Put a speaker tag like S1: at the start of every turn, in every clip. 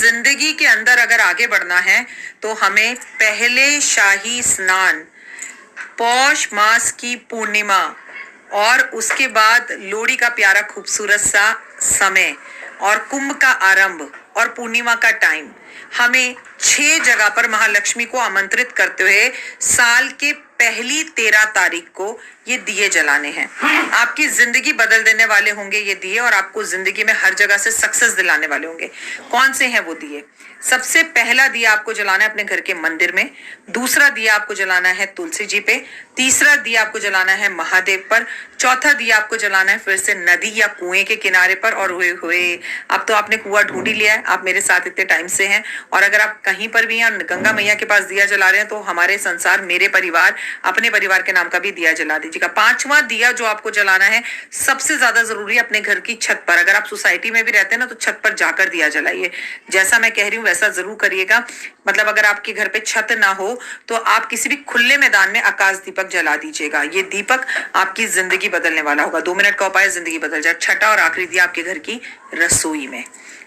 S1: जिंदगी के अंदर अगर आगे बढ़ना है तो हमें पहले शाही स्नान, पौष मास की पूर्णिमा और उसके बाद लोहड़ी का प्यारा खूबसूरत सा समय और कुंभ का आरंभ और पूर्णिमा का टाइम, हमें 6 जगह पर महालक्ष्मी को आमंत्रित करते हुए साल के पहली 13 तारीख को ये दिए जलाने हैं। आपकी जिंदगी बदल देने वाले होंगे ये दिए और आपको जिंदगी में हर जगह से सक्सेस दिलाने वाले होंगे। कौन से हैं वो दिए? सबसे पहला दिया आपको जलाना है अपने घर के मंदिर में, दूसरा दिया आपको जलाना है तुलसी जी पे, तीसरा दिया आपको जलाना है महादेव पर, चौथा दिया आपको जलाना है फिर से नदी या कुएं के किनारे पर। और हुए हुए अब तो आपने कुआं ढूंढ ही लिया है, आप मेरे साथ इतने टाइम से हैं। और अगर आप कहीं पर भी हैं गंगा मैया के पास दिया जला रहे हैं तो हमारे संसार, मेरे परिवार, अपने परिवार के नाम का भी दिया जला दीजिएगा। पांचवा दिया जो आपको जलाना है सबसे ज्यादा जरूरी है, अपने घर की छत पर। अगर आप सोसाइटी में भी रहते हैं ना तो छत पर जाकर दिया जलाइए। जैसा मैं कह रही हूँ वैसा जरूर करिएगा। मतलब अगर आपके घर पे छत ना हो तो आप किसी भी खुले मैदान में आकाश दीपक जला दीजिएगा। ये दीपक आपकी जिंदगी बदलने वाला होगा। 2 मिनट का उपाय, जिंदगी बदल जाए। छठा और आखिरी दिया आपके घर की रसोई में।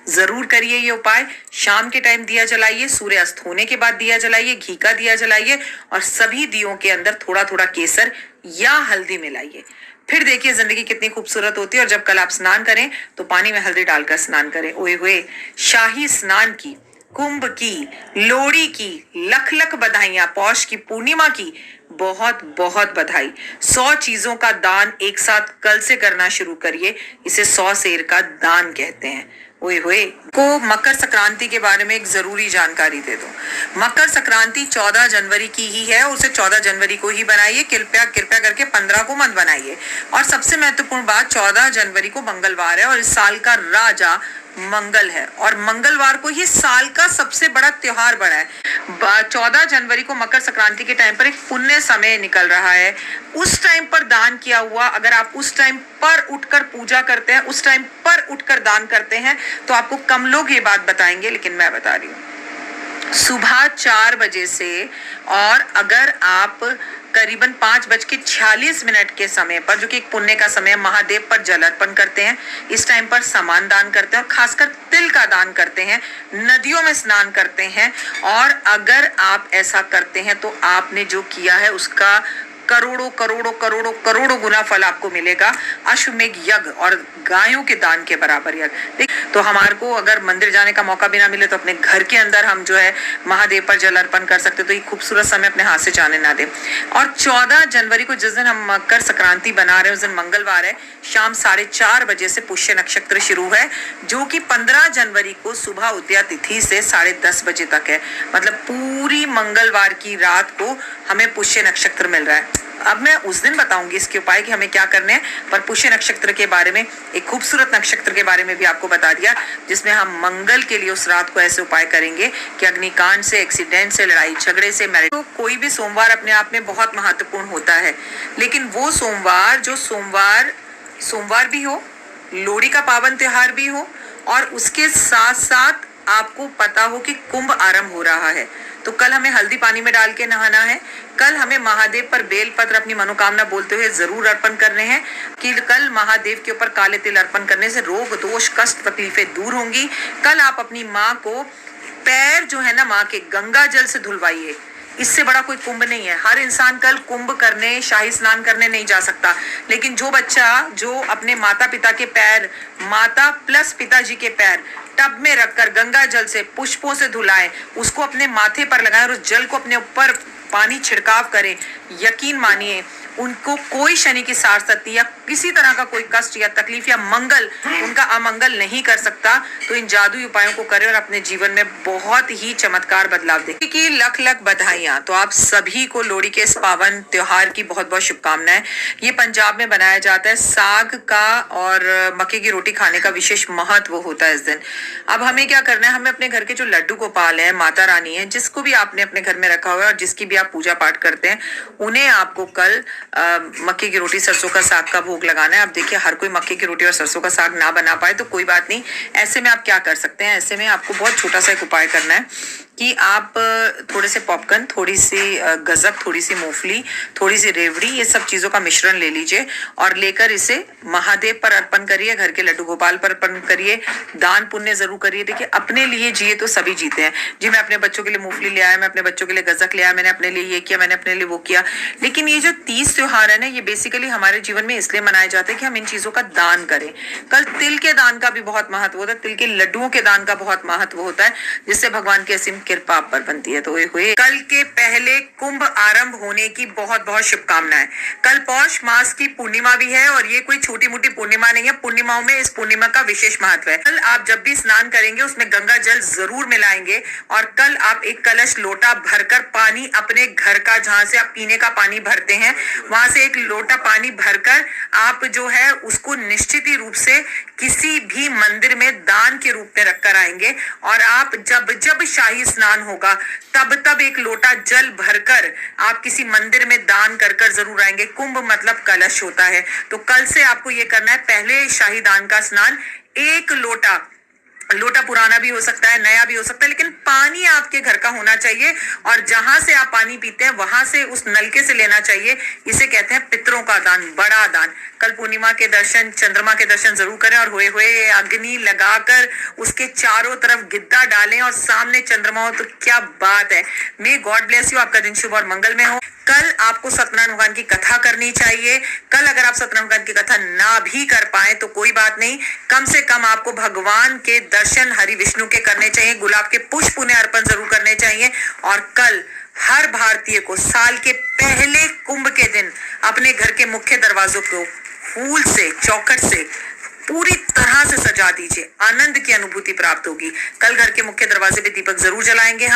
S1: जरूर करिए ये उपाय। शाम के टाइम दिया जलाइए, सूर्य अस्त होने के बाद दिया जलाइए, घी का दिया जलाइए और सभी दियों के अंदर थोड़ा थोड़ा केसर या हल्दी मिलाइए। फिर देखिए जिंदगी कितनी खूबसूरत होती है। और जब कल आप स्नान करें तो पानी में हल्दी डालकर स्नान करें। ओए हुए शाही स्नान की, कुंभ की, लोहड़ी की लख लख बधाइयां, पौष की पूर्णिमा की बहुत बहुत बधाई। 100 चीजों का दान एक साथ कल से करना शुरू करिए। इसे 100 सेर का दान कहते हैं। ओए होए को मकर संक्रांति के बारे में एक जरूरी जानकारी दे दो। मकर संक्रांति 14 जनवरी की ही है, उसे 14 जनवरी को ही बनाइए। कृपया कृपया करके 15 को मत बनाइए। और सबसे महत्वपूर्ण बात, 14 जनवरी को मंगलवार है और इस साल का राजा मंगल है और मंगलवार को ही साल का सबसे बड़ा त्योहार बना है। 14 जनवरी को मकर संक्रांति के टाइम पर एक पुण्य समय निकल रहा है। उस टाइम पर दान किया हुआ, अगर आप उस टाइम पर उठकर पूजा करते हैं, उस टाइम पर उठकर दान करते हैं तो आपको कम लोग ये बात बताएंगे, लेकिन मैं बता रही हूँ। सुबह 4 बजे से और अगर आप करीबन 5:46 के समय पर, जो कि एक पुण्य का समय, महादेव पर जल अर्पण करते हैं। इस टाइम पर सामान दान करते हैं और खासकर तिल का दान करते हैं, नदियों में स्नान करते हैं। और अगर आप ऐसा करते हैं तो आपने जो किया है उसका करोड़ों करोड़ों करोड़ों करोड़ों गुना फल आपको मिलेगा। अश्वमेघ यज्ञ और गायों के दान के बराबर यज्ञ। तो हमारे को अगर मंदिर जाने का मौका भी ना मिले तो अपने घर के अंदर हम जो है महादेव पर जल अर्पण कर सकते। तो ये खूबसूरत समय अपने हाथ से जाने ना दें। और 14 जनवरी को जिस दिन हम मकर संक्रांति बना रहे हैं उस दिन मंगलवार है। शाम 4:30 बजे से पुष्य नक्षत्र शुरू है, जो कि 15 जनवरी को सुबह उदया तिथि से 10:30 बजे तक है। मतलब पूरी मंगलवार की रात को हमें पुष्य नक्षत्र मिल रहा है। अब मैं उस दिन बताऊंगी इसके उपाय कि हमें क्या करने हैं, पर पुष्य नक्षत्र के बारे में, एक खूबसूरत नक्षत्र के बारे में भी आपको बता दिया, जिसमें हम मंगल के लिए उस रात को ऐसे उपाय करेंगे कि अग्निकांड से, एक्सीडेंट से, लड़ाई झगड़े से, मैरिज। तो कोई भी सोमवार अपने आप में बहुत महत्वपूर्ण होता है, लेकिन वो सोमवार जो सोमवार भी हो, लोहड़ी का पावन त्योहार भी हो और उसके साथ साथ आपको पता हो कि कुंभ आरंभ हो रहा है, तो कल हमें हल्दी पानी में डाल के नहाना है। कल हमें महादेव पर बेलपत्र अपनी मनोकामना बोलते हुए जरूर अर्पण करने हैं कि कल महादेव के ऊपर काले तिल अर्पण करने से रोग, दोष, कष्ट, तकलीफें दूर होंगी। कल आप अपनी माँ को पैर जो है ना माँ के गंगा जल से धुलवाइए। इससे बड़ा कोई कुंभ नहीं है। हर इंसान कल कुंभ करने, शाही स्नान करने नहीं जा सकता, लेकिन जो बच्चा जो अपने माता पिता के पैर, माता प्लस पिताजी के पैर टब में रखकर गंगा जल से, पुष्पों से धुलाएं, उसको अपने माथे पर लगाएं और उस जल को अपने ऊपर पानी छिड़काव करें, यकीन मानिए उनको कोई शनि की सारसती या किसी तरह का कोई कष्ट या तकलीफ या मंगल उनका अमंगल नहीं कर सकता। तो इन जादुई उपायों को करें और अपने जीवन में बहुत ही चमत्कार बदलाव देखें। कि लख लख बधाइयां। तो आप सभी को लोहड़ी के इस पावन त्योहार की बहुत बहुत शुभकामनाएं। ये पंजाब में बनाया जाता है। साग का और मक्के की रोटी खाने का विशेष महत्व होता है इस दिन। अब हमें क्या करना है, हमें अपने घर के जो लड्डू गोपाल है, माता रानी है, जिसको भी आपने अपने घर में रखा हुआ है और जिसकी भी आप पूजा पाठ करते हैं, उन्हें आपको कल मक्के की रोटी, सरसों का साग का भोग लगाना है। अब देखिए हर कोई मक्के की रोटी और सरसों का साग ना बना पाए तो कोई बात नहीं। ऐसे में आप क्या कर सकते हैं, ऐसे में आपको बहुत छोटा सा एक उपाय करना है। कि आप थोड़े से पॉपकॉर्न, थोड़ी सी गजक, थोड़ी सी मूंगफली, थोड़ी सी रेवड़ी, ये सब चीजों का मिश्रण ले लीजिए और लेकर इसे महादेव पर अर्पण करिए, घर के लड्डू गोपाल पर अर्पण करिए, दान पुण्य जरूर करिए। देखिए, अपने लिए जिए तो सभी जीते हैं जी। मैं अपने बच्चों के लिए मूंगफली ले आया, मैं अपने बच्चों के लिए गजक ले आया, मैंने अपने लिए ये किया, मैंने अपने लिए वो किया। लेकिन ये जो 30 त्योहार है ना, ये बेसिकली हमारे जीवन में इसलिए मनाए जाते हैं कि हम इन चीजों का दान करें। कल तिल के दान का भी बहुत महत्व होता है, तिल के लड्डुओं के दान का बहुत महत्व होता है, जिससे भगवान की असीम कृपा आप पर बनती है। तो हुए कल के पहले कुंभ आरंभ होने की बहुत बहुत शुभकामनाएं। कल पौष मास की पूर्णिमा भी है और ये कोई छोटी मोटी पूर्णिमा नहीं है, पूर्णिमाओं में इस पूर्णिमा का विशेष महत्व है। कल आप जब भी स्नान करेंगे उसमें गंगा जल जरूर मिलाएंगे और कल आप एक कलश लोटा भरकर पानी अपने घर का, जहां से आप पीने का पानी भरते हैं, वहां से एक लोटा पानी भरकर आप जो है उसको निश्चित ही रूप से किसी भी मंदिर में दान के रूप में रखकर आएंगे। और आप जब जब शाही स्नान होगा तब तब एक लोटा जल भरकर आप किसी मंदिर में दान कर कर जरूर आएंगे। कुंभ मतलब कलश होता है, तो कल से आपको ये करना है, पहले शाही दान का स्नान, एक लोटा पुराना भी हो सकता है, नया भी हो सकता है, लेकिन पानी आपके घर का होना चाहिए और जहां से आप पानी पीते हैं वहां से, उस नलके से लेना चाहिए। इसे कहते हैं पितरों का दान, बड़ा दान। कल पूर्णिमा के दर्शन, चंद्रमा के दर्शन जरूर करें और हुए हुए अग्नि लगाकर उसके चारों तरफ गिद्दा डालें और सामने चंद्रमा हो, तो क्या बात है। मे गॉड ब्लेस यू, आपका दिन शुभ और मंगल में हो। कल आपको सत्यनारायण भगवान की कथा करनी चाहिए। कल अगर आप सत्यनारायण भगवान की कथा ना भी कर पाए तो कोई बात नहीं, कम से कम आपको भगवान के दर्शन हरि विष्णु के करने चाहिए, गुलाब के पुष्प उन्हें अर्पण जरूर करने चाहिए। और कल हर भारतीय को साल के पहले कुंभ के दिन अपने घर के मुख्य दरवाजों को फूल से, चौखट से पूरी तरह से सजा दीजिए, आनंद की अनुभूति प्राप्त होगी। कल घर के मुख्य दरवाजे पे दीपक जरूर जलाएंगे।